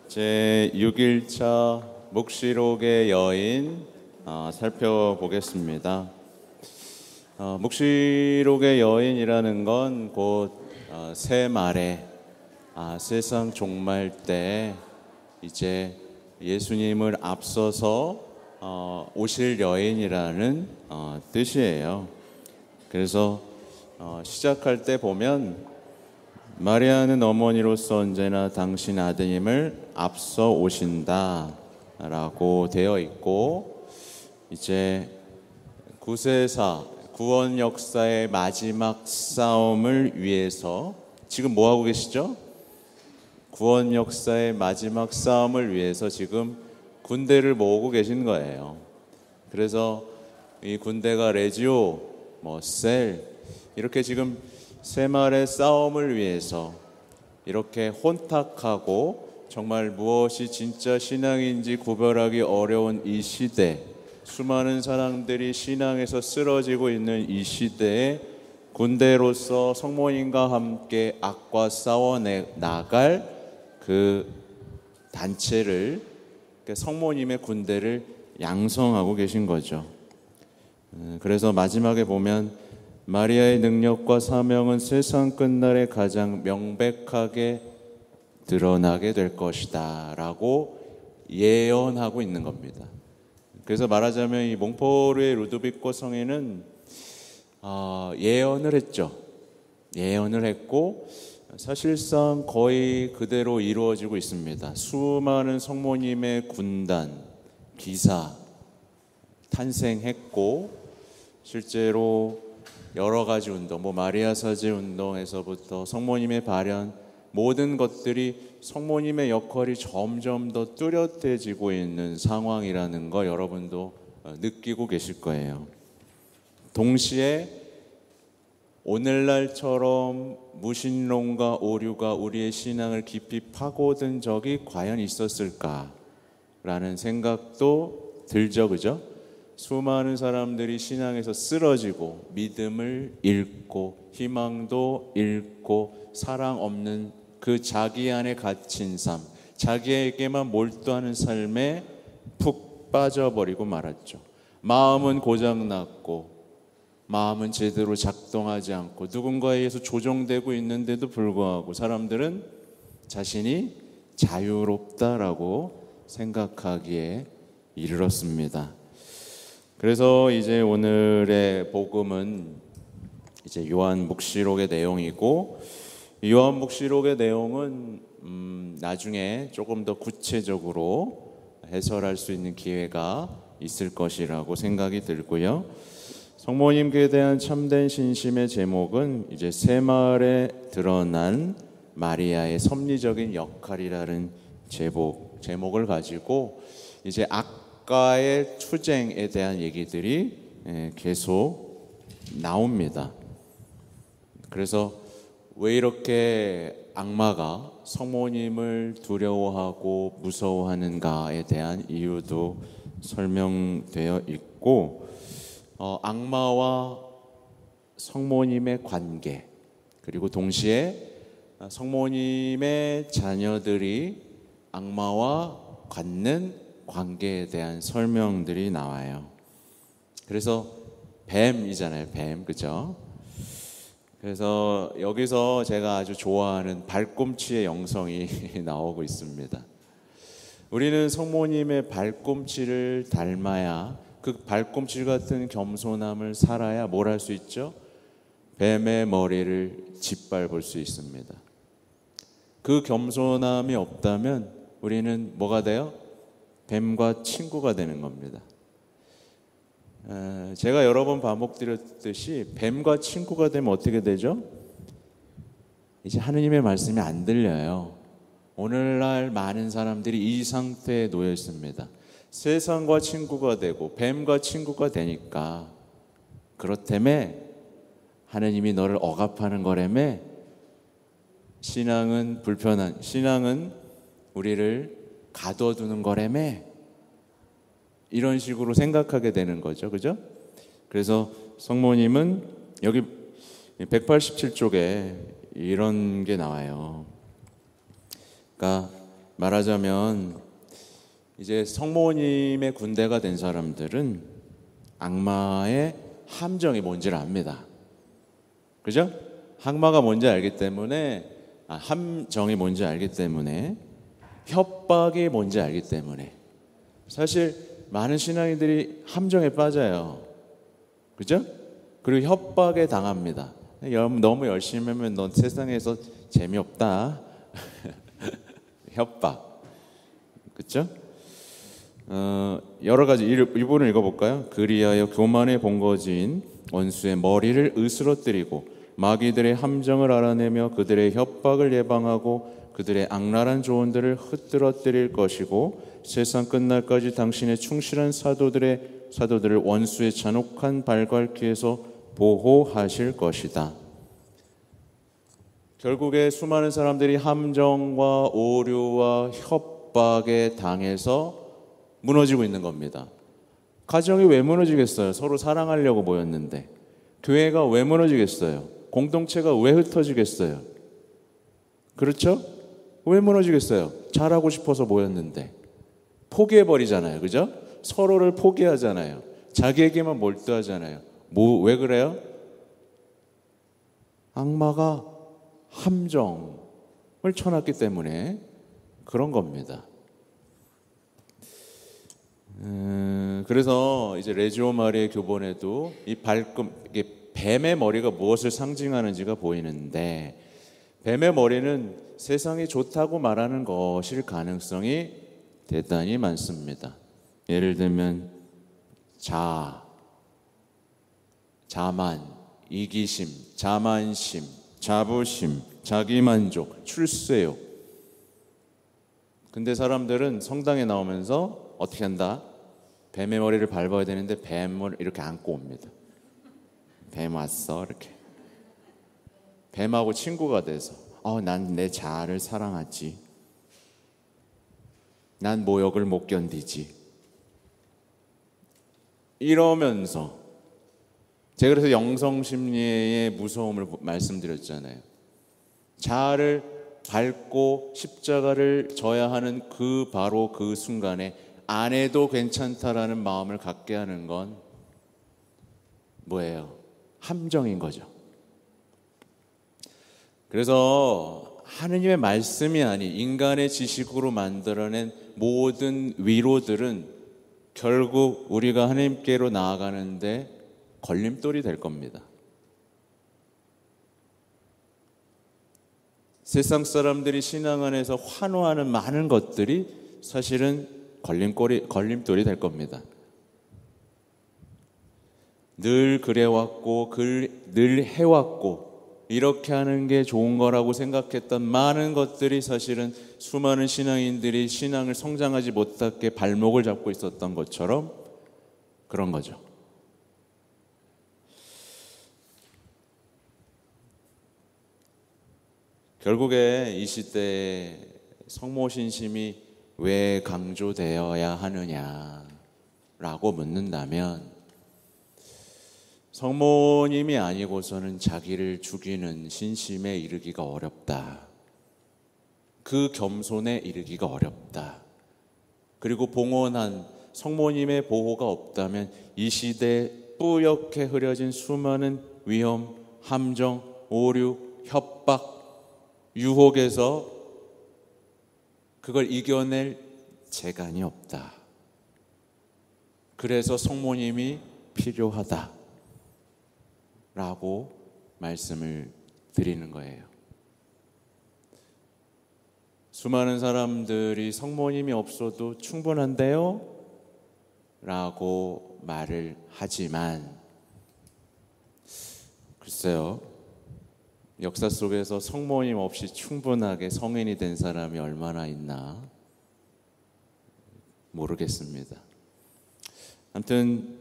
제6일차 묵시록의 여인 살펴보겠습니다. 묵시록의 여인이라는 건 곧 새말에 세상 종말 때 이제 예수님을 앞서서 오실 여인이라는 뜻이에요. 그래서 시작할 때 보면 마리아는 어머니로서 언제나 당신 아드님을 앞서 오신다 라고 되어 있고, 이제 구세사 구원 역사의 마지막 싸움을 위해서 지금 뭐 하고 계시죠? 구원 역사의 마지막 싸움을 위해서 지금 군대를 모으고 계신 거예요. 그래서 이 군대가 레지오, 셀 이렇게 지금 새말의 싸움을 위해서 이렇게 혼탁하고 정말 무엇이 진짜 신앙인지 구별하기 어려운 이 시대, 수많은 사람들이 신앙에서 쓰러지고 있는 이 시대에 군대로서 성모님과 함께 악과 싸워 나갈 그 단체를, 성모님의 군대를 양성하고 계신 거죠. 그래서 마지막에 보면 마리아의 능력과 사명은 세상 끝날에 가장 명백하게 드러나게 될 것이다 라고 예언하고 있는 겁니다. 그래서 말하자면 이 몽포르의 루도비코 성인은 예언을 했죠. 예언을 했고 사실상 거의 그대로 이루어지고 있습니다. 수많은 성모님의 군단, 기사 탄생했고, 실제로 여러 가지 운동, 마리아 사제 운동에서부터 성모님의 발현, 모든 것들이 성모님의 역할이 점점 더 뚜렷해지고 있는 상황이라는 거 여러분도 느끼고 계실 거예요. 동시에 오늘날처럼 무신론과 오류가 우리의 신앙을 깊이 파고든 적이 과연 있었을까라는 생각도 들죠, 그죠? 수많은 사람들이 신앙에서 쓰러지고 믿음을 잃고 희망도 잃고 사랑 없는 그 자기 안에 갇힌 삶, 자기에게만 몰두하는 삶에 푹 빠져버리고 말았죠. 마음은 고장났고 마음은 제대로 작동하지 않고 누군가에 의해서 조종되고 있는데도 불구하고 사람들은 자신이 자유롭다라고 생각하기에 이르렀습니다. 그래서 이제 오늘의 복음은 이제 요한묵시록의 내용이고, 요한묵시록의 내용은 나중에 조금 더 구체적으로 해설할 수 있는 기회가 있을 것이라고 생각이 들고요. 성모님께 대한 참된 신심의 제목은 이제 새말에 드러난 마리아의 섭리적인 역할이라는 제목을 가지고 이제 악과의 투쟁에 대한 얘기들이 계속 나옵니다. 그래서 왜 이렇게 악마가 성모님을 두려워하고 무서워하는가에 대한 이유도 설명되어 있고, 악마와 성모님의 관계, 그리고 동시에 성모님의 자녀들이 악마와 갖는 관계에 대한 설명들이 나와요. 그래서 뱀이잖아요, 뱀, 그죠? 그래서 여기서 제가 아주 좋아하는 발꿈치의 영성이 나오고 있습니다. 우리는 성모님의 발꿈치를 닮아야, 그 발꿈치 같은 겸손함을 살아야 뭘 할 수 있죠? 뱀의 머리를 짓밟을 수 있습니다. 그 겸손함이 없다면 우리는 뭐가 돼요? 뱀과 친구가 되는 겁니다. 제가 여러 번 반복드렸듯이 뱀과 친구가 되면 어떻게 되죠? 이제 하느님의 말씀이 안 들려요. 오늘날 많은 사람들이 이 상태에 놓여 있습니다. 세상과 친구가 되고 뱀과 친구가 되니까 그렇다며 하느님이 너를 억압하는 거라며, 신앙은 불편한, 신앙은 우리를 가둬두는 거라며, 이런 식으로 생각하게 되는 거죠. 그죠? 그래서 성모님은 여기 187쪽에 이런 게 나와요. 그러니까 말하자면 이제 성모님의 군대가 된 사람들은 악마의 함정이 뭔지를 압니다. 그죠? 악마가 뭔지 알기 때문에, 함정이 뭔지 알기 때문에, 협박이 뭔지 알기 때문에. 사실 많은 신앙인들이 함정에 빠져요. 그죠? 그리고 협박에 당합니다. 너무 열심히 하면 넌 세상에서 재미없다. 협박. 그렇죠? 여러 가지 일본을 읽어볼까요? 그리하여 교만에 본거지인 원수의 머리를 으스러뜨리고 마귀들의 함정을 알아내며 그들의 협박을 예방하고 그들의 악랄한 조언들을 흩뜨러뜨릴 것이고 세상 끝날까지 당신의 충실한 사도들을 원수의 잔혹한 발갈퀴에서 보호하실 것이다. 결국에 수많은 사람들이 함정과 오류와 협박에 당해서 무너지고 있는 겁니다. 가정이 왜 무너지겠어요? 서로 사랑하려고 모였는데. 교회가 왜 무너지겠어요? 공동체가 왜 흩어지겠어요? 그렇죠? 왜 무너지겠어요? 잘하고 싶어서 모였는데. 포기해버리잖아요. 그죠? 서로를 포기하잖아요. 자기에게만 몰두하잖아요. 왜 그래요? 악마가 함정을 쳐놨기 때문에 그런 겁니다. 그래서 이제 레지오 마리의 교본에도 이 이게 뱀의 머리가 무엇을 상징하는지가 보이는데, 뱀의 머리는 세상이 좋다고 말하는 것일 가능성이 대단히 많습니다. 예를 들면 자만, 이기심, 자만심, 자부심, 자기만족, 출세욕. 근데 사람들은 성당에 나오면서 어떻게 한다? 뱀의 머리를 밟아야 되는데 뱀을 이렇게 안고 옵니다. 뱀 왔어 이렇게. 뱀하고 친구가 돼서 난 내 자아를 사랑하지. 난 모욕을 못 견디지. 이러면서 제가 그래서 영성심리의 무서움을 말씀드렸잖아요. 자아를 밟고 십자가를 져야 하는 바로 그 순간에 안 해도 괜찮다라는 마음을 갖게 하는 건 뭐예요? 함정인 거죠. 그래서 하느님의 말씀이 아닌 인간의 지식으로 만들어낸 모든 위로들은 결국 우리가 하나님께로 나아가는데 걸림돌이 될 겁니다. 세상 사람들이 신앙 안에서 환호하는 많은 것들이 사실은 걸림돌이 될 겁니다. 늘 그래왔고 늘 해왔고 이렇게 하는 게 좋은 거라고 생각했던 많은 것들이 사실은 수많은 신앙인들이 신앙을 성장하지 못하게 발목을 잡고 있었던 것처럼 그런 거죠. 결국에 이 시대에 성모신심이 왜 강조되어야 하느냐라고 묻는다면, 성모님이 아니고서는 자기를 죽이는 신심에 이르기가 어렵다. 그 겸손에 이르기가 어렵다. 그리고 봉헌한 성모님의 보호가 없다면 이 시대에 뿌옇게 흐려진 수많은 위험, 함정, 오류, 협박, 유혹에서 그걸 이겨낼 재간이 없다. 그래서 성모님이 필요하다 라고 말씀을 드리는 거예요. 수많은 사람들이 성모님이 없어도 충분한데요? 라고 말을 하지만, 글쎄요, 역사 속에서 성모님 없이 충분하게 성인이 된 사람이 얼마나 있나 모르겠습니다. 아무튼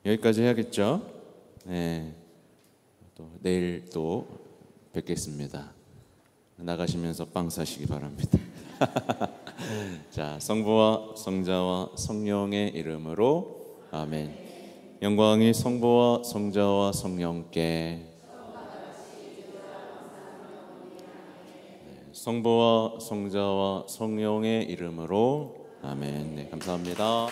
여기까지 해야겠죠? 네. 내일 또 뵙겠습니다. 나가시면서 빵 사시기 바랍니다. 자, 성부와 성자와 성령의 이름으로 아멘. 영광이 성부와 성자와 성령께 성부와 성자와 성령의 이름으로 아멘. 네, 감사합니다.